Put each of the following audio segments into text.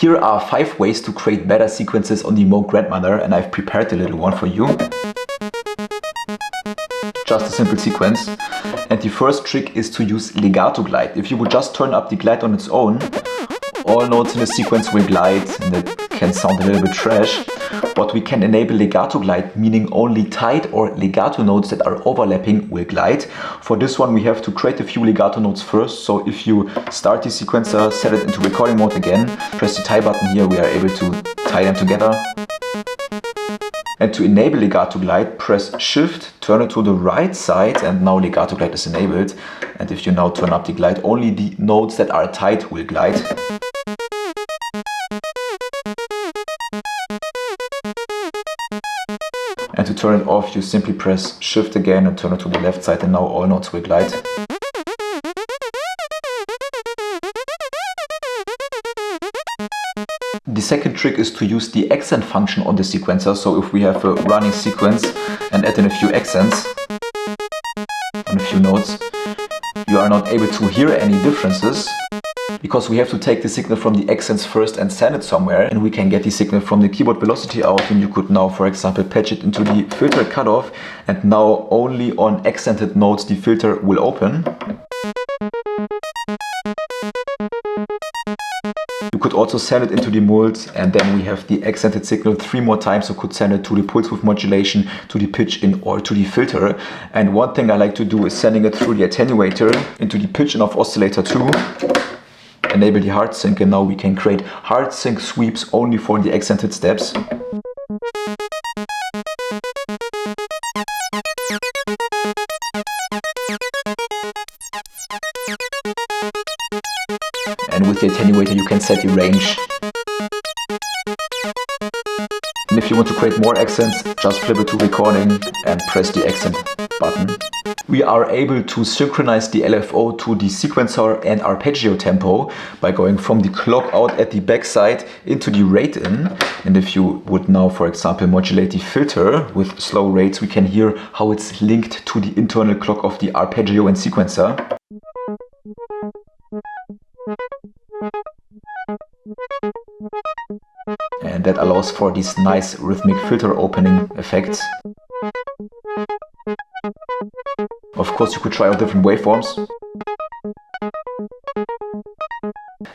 Here are 5 ways to create better sequences on the MoogGrandmother, and I've prepared a little one for you. Just a simple sequence. And the first trick is to use legato glide. If you would just turn up the glide on its own, all notes in the sequence will glide, and it can sound a little bit trash. But we can enable legato glide, meaning only tight or legato notes that are overlapping will glide. For this one we have to create a few legato notes first. So if you start the sequencer, set it into recording mode again, press the tie button here, we are able to tie them together. And to enable legato glide, press Shift, turn it to the right side, and now legato glide is enabled. And if you now turn up the glide, only the notes that are tight will glide. And to turn it off, you simply press Shift again and turn it to the left side, and now all notes will glide. The second trick is to use the accent function on the sequencer. So if we have a running sequence and add in a few accents on a few notes, you are not able to hear any differences, because we have to take the signal from the accents first and send it somewhere, and we can get the signal from the keyboard velocity out, and you could now, for example, patch it into the filter cutoff, and now only on accented notes the filter will open. You could also send it into the mold, and then we have the accented signal 3 more times. So could send it to the pulse width modulation, to the pitch in, or to the filter. And one thing I like to do is sending it through the attenuator into the pitch in of oscillator 2. Enable the hard sync, and now we can create hard sync sweeps only for the accented steps. And with the attenuator you can set the range. And if you want to create more accents, just flip it to recording and press the accent button. We are able to synchronize the LFO to the sequencer and arpeggio tempo by going from the clock out at the backside into the rate in. And if you would now, for example, modulate the filter with slow rates, we can hear how it's linked to the internal clock of the arpeggio and sequencer. And that allows for these nice rhythmic filter opening effects. Of course, you could try out different waveforms.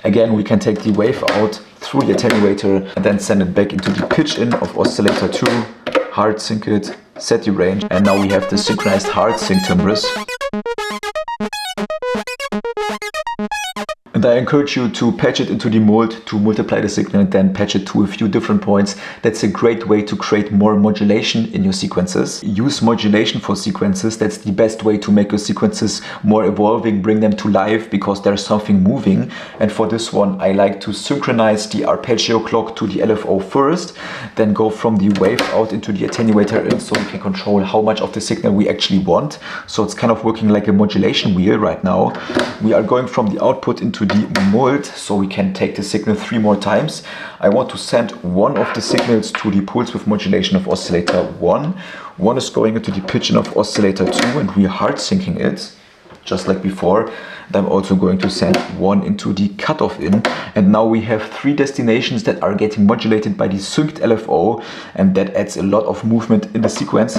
Again, we can take the wave out through the attenuator and then send it back into the pitch in of oscillator 2, hard sync it, set the range, and now we have the synchronized hard sync timbres. And I encourage you to patch it into the mold to multiply the signal and then patch it to a few different points. That's a great way to create more modulation in your sequences. Use modulation for sequences. That's the best way to make your sequences more evolving, bring them to life, because there's something moving. And for this one, I like to synchronize the arpeggio clock to the LFO first, then go from the wave out into the attenuator in, so we can control how much of the signal we actually want. So it's kind of working like a modulation wheel right now. We are going from the output into the mold, so we can take the signal 3 more times. I want to send one of the signals to the pulse width modulation of oscillator 1. One is going into the pitch in of oscillator 2, and we are hard syncing it, just like before. And I'm also going to send one into the cutoff in. And now we have 3 destinations that are getting modulated by the synced LFO, and that adds a lot of movement in the sequence.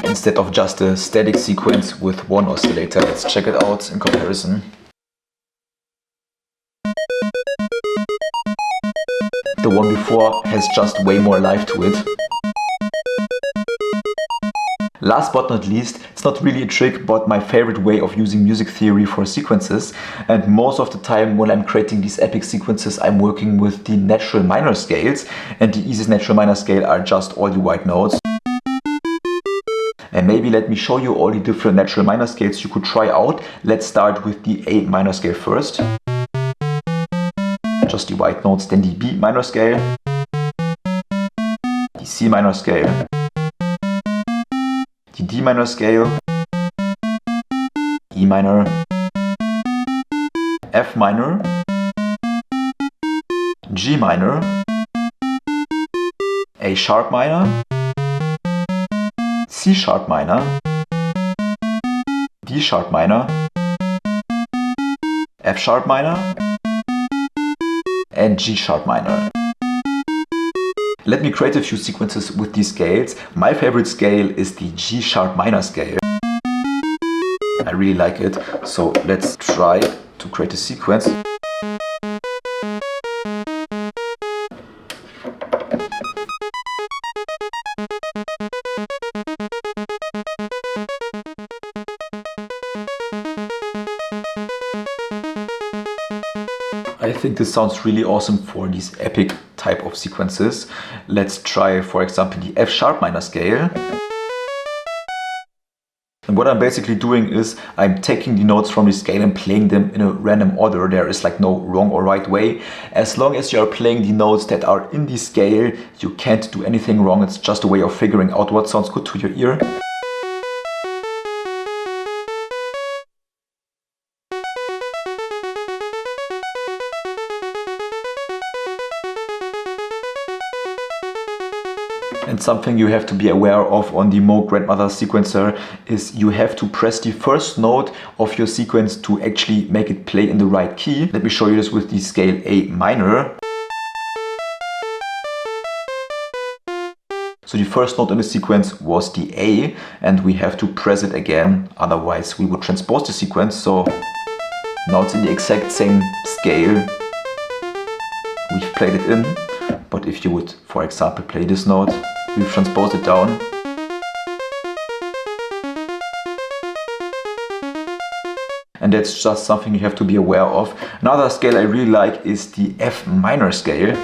Instead of just a static sequence with one oscillator. Let's check it out in comparison. The one before has just way more life to it. Last but not least, it's not really a trick, but my favorite way of using music theory for sequences. And most of the time when I'm creating these epic sequences, I'm working with the natural minor scales. And the easiest natural minor scale are just all the white notes. And maybe let me show you all the different natural minor scales you could try out. Let's start with the A minor scale first. Just the white notes, then the B minor scale, the C minor scale, the D minor scale, E minor, F minor, G minor, A sharp minor, C sharp minor, D sharp minor, F sharp minor, and G sharp minor. Let me create a few sequences with these scales. My favorite scale is the G sharp minor scale. I really like it, so let's try to create a sequence. I think this sounds really awesome for these epic type of sequences. Let's try, for example, the F sharp minor scale. And what I'm basically doing is I'm taking the notes from the scale and playing them in a random order. There is like no wrong or right way. As long as you are playing the notes that are in the scale, you can't do anything wrong. It's just a way of figuring out what sounds good to your ear. And something you have to be aware of on the MoogGrandmother sequencer is you have to press the first note of your sequence to actually make it play in the right key. Let me show you this with the scale A minor. So the first note in the sequence was the A, and we have to press it again, otherwise we would transpose the sequence. So now it's in the exact same scale we've played it in. But if you would, for example, play this note, we've transposed it down. And that's just something you have to be aware of. Another scale I really like is the F minor scale.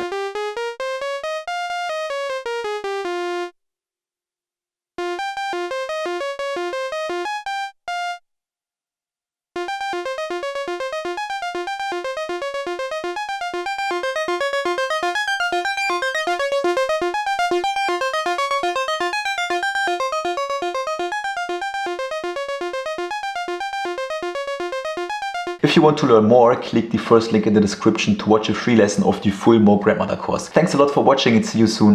If you want to learn more, click the first link in the description to watch a free lesson of the full MoogGrandmother course. Thanks a lot for watching and see you soon.